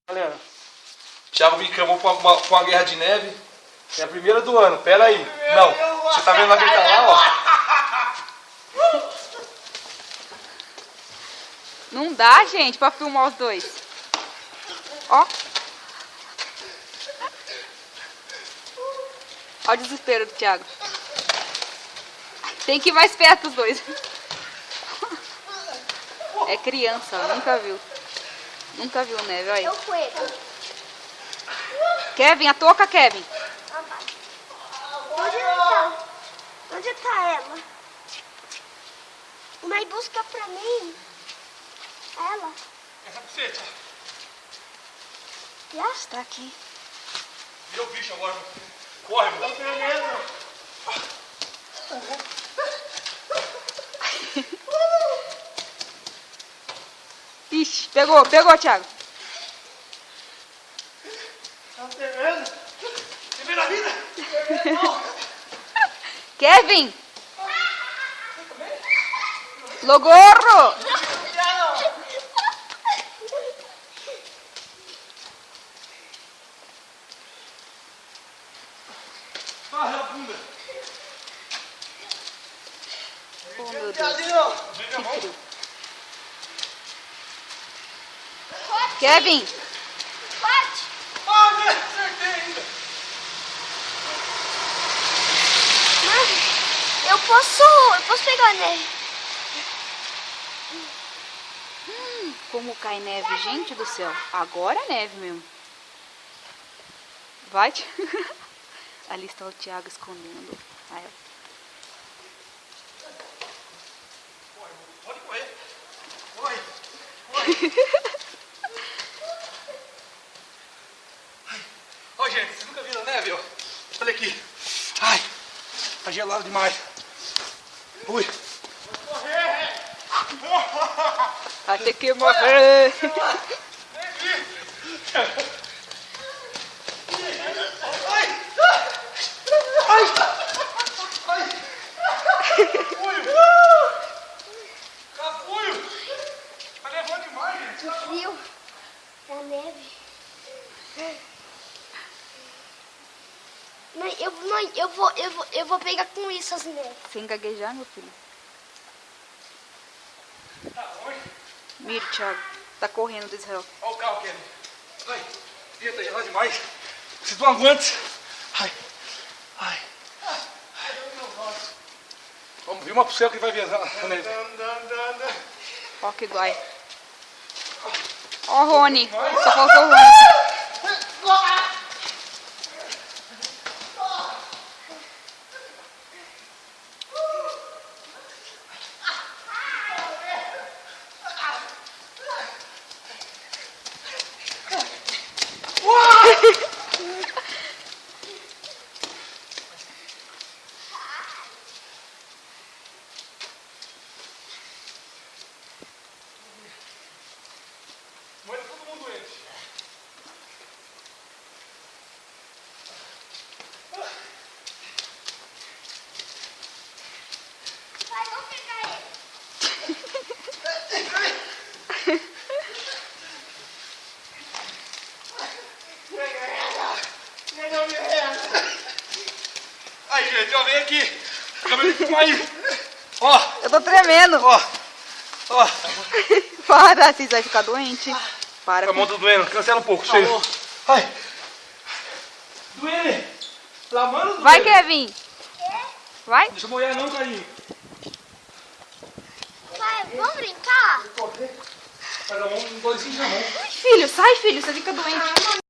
Galera, Thiago me chamou pra uma guerra de neve. É a primeira do ano, pera aí. Não, você tá vendo lá que ele tá lá, ó. Não dá, gente, pra filmar os dois. Ó. Ó o desespero do Thiago. Tem que ir mais perto os dois. É criança, ó, nunca viu. Nunca viu neve, olha aí. Eu fui. Kevin, a touca, Kevin. Onde tá? Onde tá ela? Mas busca pra mim. Ela. Essa buceta. Já? Está aqui. Vira o bicho agora. Corre, mano. Ixi, pegou, Thiago. Tá tremendo? Primeira vida? Kevin! Logorro! Barra a bunda. Oh, meu Deus. Que frio. Kevin! Pode. Ah, acertei ainda. Mas eu posso pegar nele. Como cai neve, gente do céu. Agora é neve mesmo. Vai, ali está o Thiago escondendo. Aí, Pode correr. Corre. Corre. Ó, gente, vocês nunca viram neve, ó? Olha aqui. Ai, tá gelado demais. Ui. vai ter que morrer. Capulho. Tá levando demais, gente. Que frio. É neve. Mãe, eu vou pegar com isso as neves. Sem gaguejar, meu filho. Tá longe. Mire, Thiago. Tá correndo do Israel. Olha o carro, Kevin. Ai, tá gelado demais. Vocês não aguentam. Ai, ai. Vamos ver uma pro céu que vai viajar na neve. Ó que guai. Ó, Rony. Só faltou o Rony. Mas tá todo mundo doente. Vai, vamos pegar ele. Aí, gente, ó, vem aqui. Acabei de filmar aí. Ó, Eu tô tremendo. ó. Ó. Para, vocês vão ficar doentes. Para. A mão tá doendo, cancela um pouco. Chega. Ai. Doendo. Lavando doendo. Vai, Kevin. Vai. Deixa eu molhar não, carinho. Vai, vamos brincar? Cada um, um doisinho na mão. Filho, sai, filho. Você fica doente.